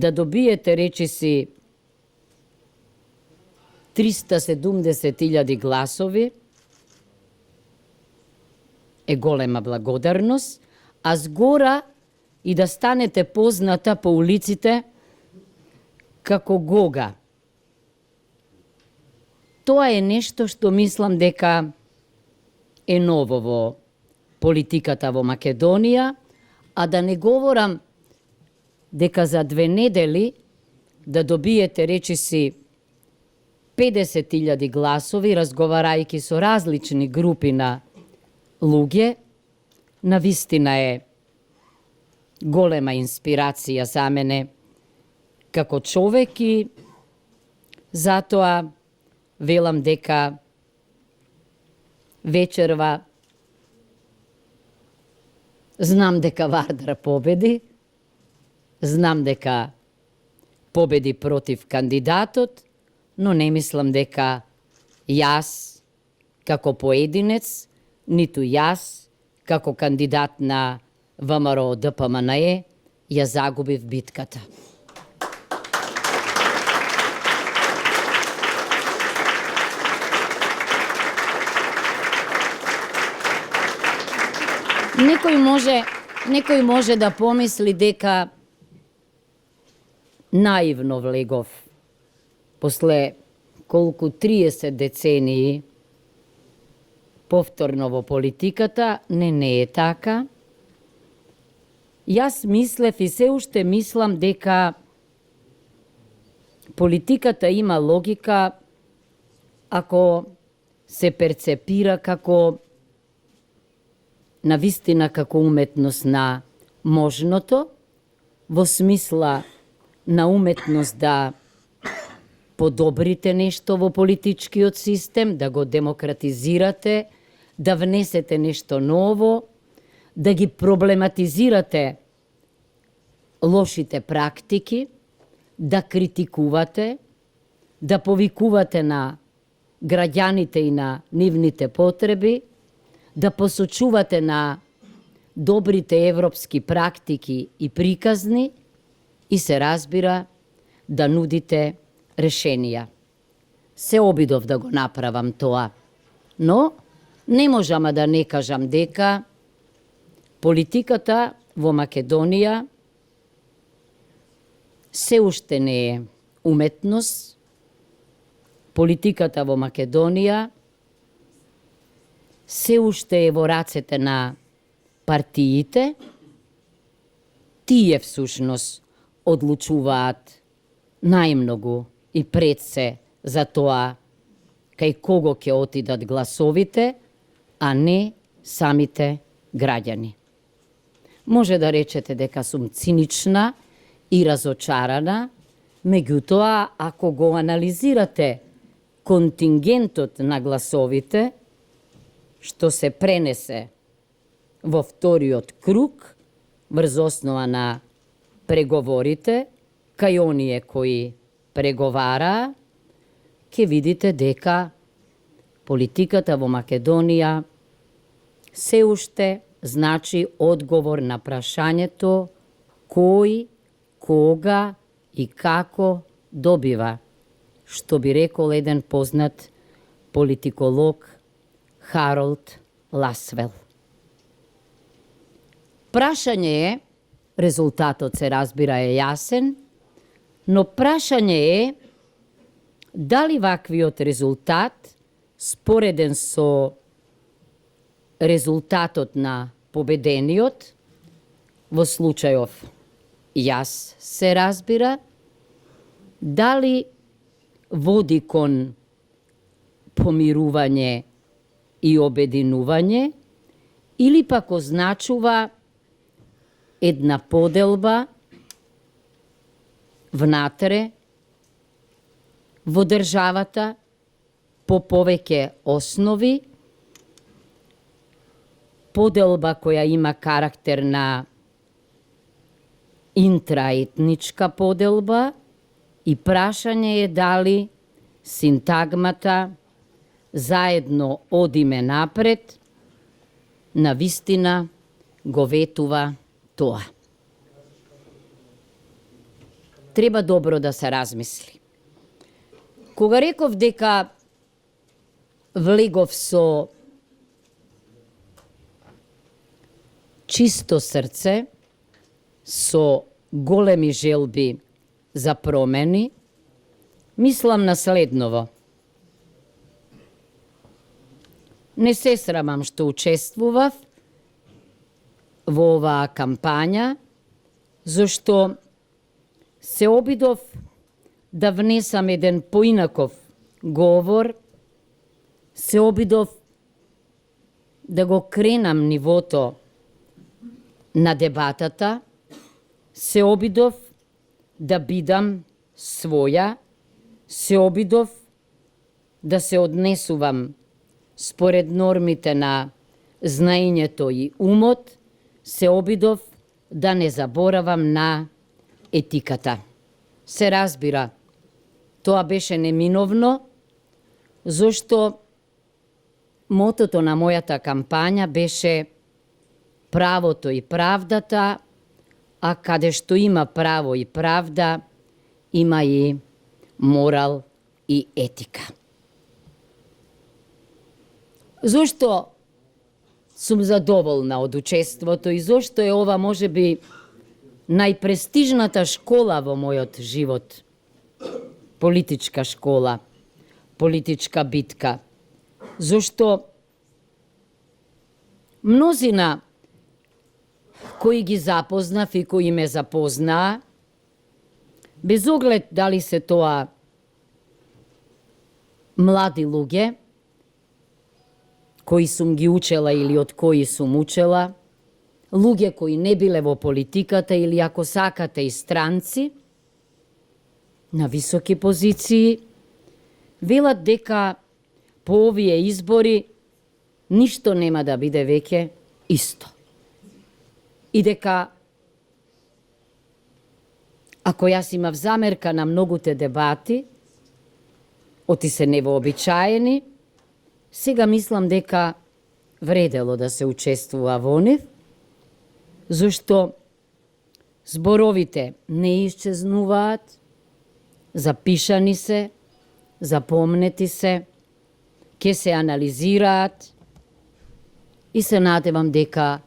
да добиете, речи си, 370.000 гласови е голема благодарност, а згора и да станете позната по улиците како Гога. Тоа е нешто што мислам дека е ново во политиката во Македонија, а да не говорам дека за 2 недели да добиете, речи си, 50.000 гласови, разговарајќи со различни групи на луѓе, навистина е голема инспирација за мене како човек и затоа велам дека вечерва знам дека Вардар победи, знам дека победи против кандидатот, но не мислам дека јас како поединец, ниту јас како кандидат на ВМРО ДПМНЕ ја загубив битката. Некој може да помисли дека наивно влегов после колку 30 децении повторно во политиката. Не е така. Јас мислев и се уште мислам дека политиката има логика ако се перцепира како навистина како уметност на можното, во смисла на уметност да подобрите нешто во политичкиот систем, да го демократизирате, да внесете нешто ново, да ги проблематизирате лошите практики, да критикувате, да повикувате на граѓаните и на нивните потреби, да посочувате на добрите европски практики и приказни и се разбира да нудите решенија. Се обидов да го направам тоа, но не можам да не кажам дека политиката во Македонија се уште не е уметност. Политиката во Македонија се уште е во рацете на партиите. Тие всушност одлучуваат најмногу и пред се за тоа кај кого ќе отидат гласовите, а не самите граѓани. Може да речете дека сум цинична и разочарана, меѓутоа, ако го анализирате контингентот на гласовите, што се пренесе во вториот круг, врз основа на преговорите, кај оние кои преговараа, ќе видите дека политиката во Македонија се уште значи одговор на прашањето кој, кога и како добива, што би рекол еден познат политиколог Харолд Ласвел. Прашање е, резултатот се разбира е јасен, но прашање е дали ваквиот резултат, спореден со резултатот на победениот, во случајов јас се разбира, дали води кон помирување и обединување, или пак означува една поделба внатре во државата по повеќе основи, поделба која има карактер на интраетничка поделба и прашање е дали синтагмата заедно одиме напред, навистина го ветува тоа. треба добро да се размисли. Кога реков дека влегов со чисто срце, со големи желби за промени, мислам на следново. Не се срамам што учествував во оваа кампања, зашто се обидов да внесам еден поинаков говор, се обидов да го кренам нивото на дебатата, се обидов да бидам своја, се обидов да се однесувам според нормите на знаењето и умот, се обидов да не заборавам на етиката. Се разбира, тоа беше неминовно, зашто мотото на мојата кампања беше правото и правдата, а каде што има право и правда, има и морал и етика. Зошто сум задоволна од учеството и зошто е ова можеби најпрестижната школа во мојот живот? Политичка школа, политичка битка. Зошто мнозина кои ги запознав и кои ме запознаа, без оглед дали се тоа млади луѓе, кои сум ги учела или од кои сум учела, луѓе кои не биле во политиката или ако сакате и странци, на високи позиции, велат дека по овие избори ништо нема да биде веќе исто. И дека, ако јас имав замерка на многуте дебати, оти се невообичаени, сега мислам дека вредело да се учествува во нив, зашто зборовите не исчезнуваат, запишани се, запомнети се, ќе се анализираат и се надевам дека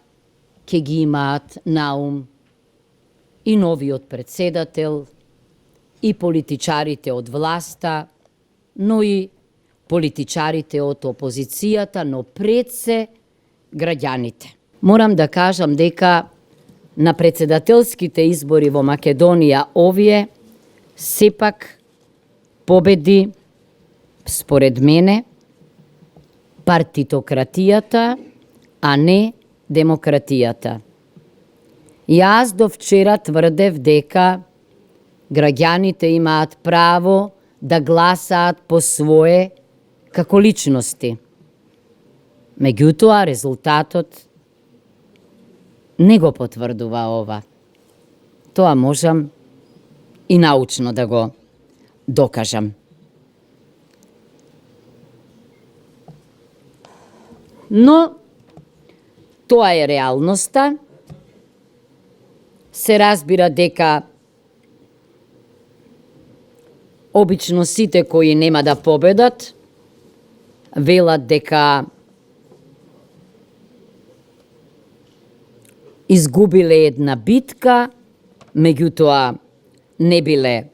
ќе ги имаат наум и новиот председател, и политичарите од власта, но и политичарите од опозицијата, но пред се граѓаните. Морам да кажам дека на председателските избори во Македонија овие сепак победи, според мене, партитократијата, а не демократијата. Јас до вчера тврдев дека граѓаните имаат право да гласаат по свое како личности. Меѓутоа, резултатот не го потврдува ова. Тоа можам и научно да го докажам. Но тоа е реалноста. Се разбира дека обично сите кои нема да победат велат дека изгубиле една битка, меѓутоа не биле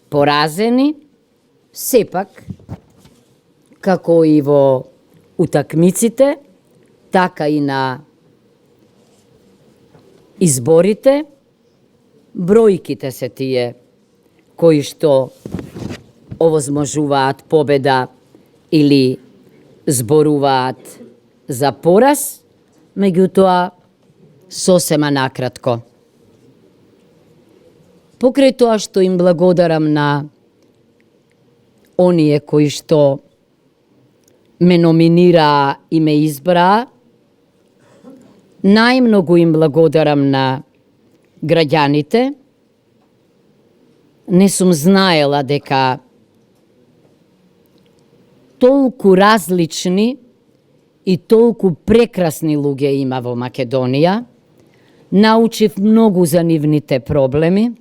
поразени. Сепак, како и во утакмиците, така и на изборите, бројките се тие кои што овозможуваат победа или зборуваат за пораз, меѓутоа сосема накратко. Покрај тоа што им благодарам на оние кои што ме номинираа и ме избраа, најмногу им благодарам на граѓаните. Не сум знаела дека толку различни и толку прекрасни луѓе има во Македонија. Научив многу за нивните проблеми.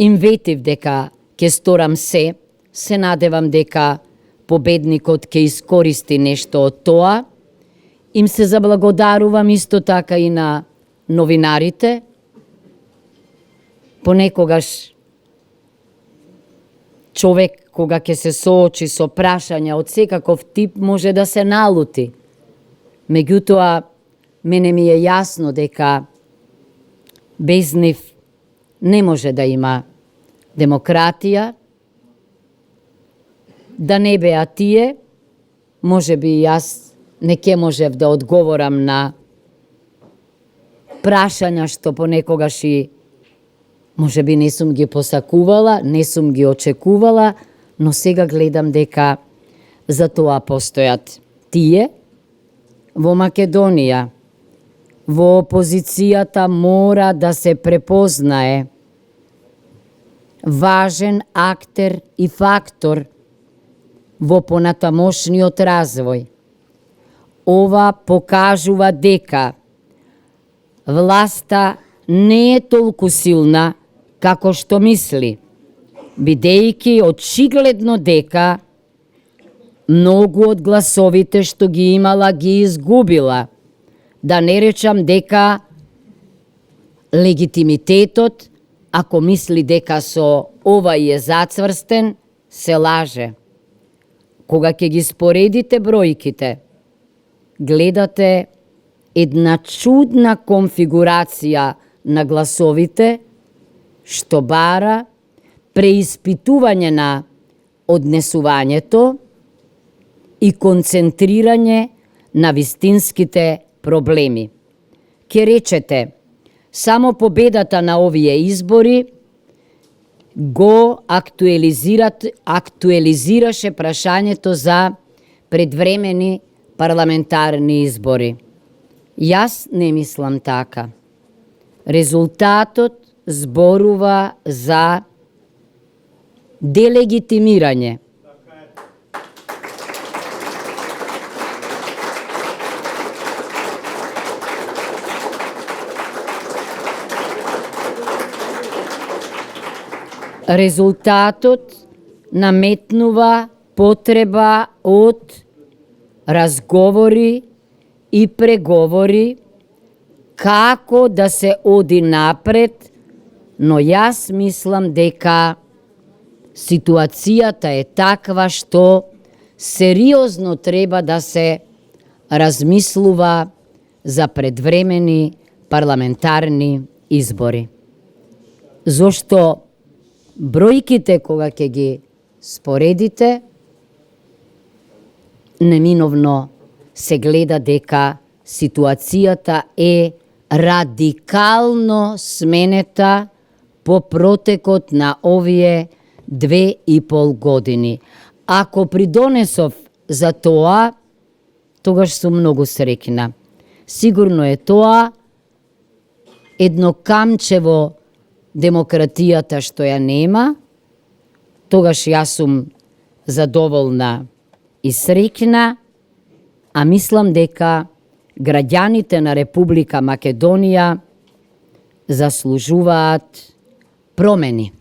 Им ветив дека ќе сторам се надевам дека победникот ќе искористи нешто од тоа. Им се заблагодарувам исто така и на новинарите. Понекогаш човек кога ќе се соочи со прашања од секаков тип може да се налути. Меѓутоа, мене ми е јасно дека без нив не може да има демократија. Да не беа тие, може би јас не ќе можев да одговорам на прашања што понекогаш и може би не сум ги посакувала, не сум ги очекувала, но сега гледам дека за тоа постојат тие. Во Македонија, во опозицијата мора да се препознае важен актер и фактор во понатамошниот развој. Ова покажува дека власта не е толку силна како што мисли, бидејќи очигледно дека многу од гласовите што ги имала ги изгубила. Да не речам дека легитимитетот, ако мисли дека со овај е зацврстен, се лаже. Кога ќе ги споредите бројките, гледате една чудна конфигурација на гласовите, што бара преиспитување на однесувањето и концентрирање на вистинските проблеми. Ке речете, само победата на овие избори го актуелизираше прашањето за предвремени парламентарни избори. Јас не мислам така. Резултатот зборува за делегитимирање. Резултатот наметнува потреба од разговори и преговори како да се оди напред, но јас мислам дека ситуацијата е таква што сериозно треба да се размислува за предвремени парламентарни избори. Зошто бројките кога ќе ги споредите, неминовно се гледа дека ситуацијата е радикално сменета по протекот на овие 2,5 години. Ако придонесов за тоа, тогаш сум многу среќна. Сигурно е тоа едно камче во демократијата што ја нема, тогаш јас сум задоволна и среќна, а мислам дека граѓаните на Република Македонија заслужуваат промени.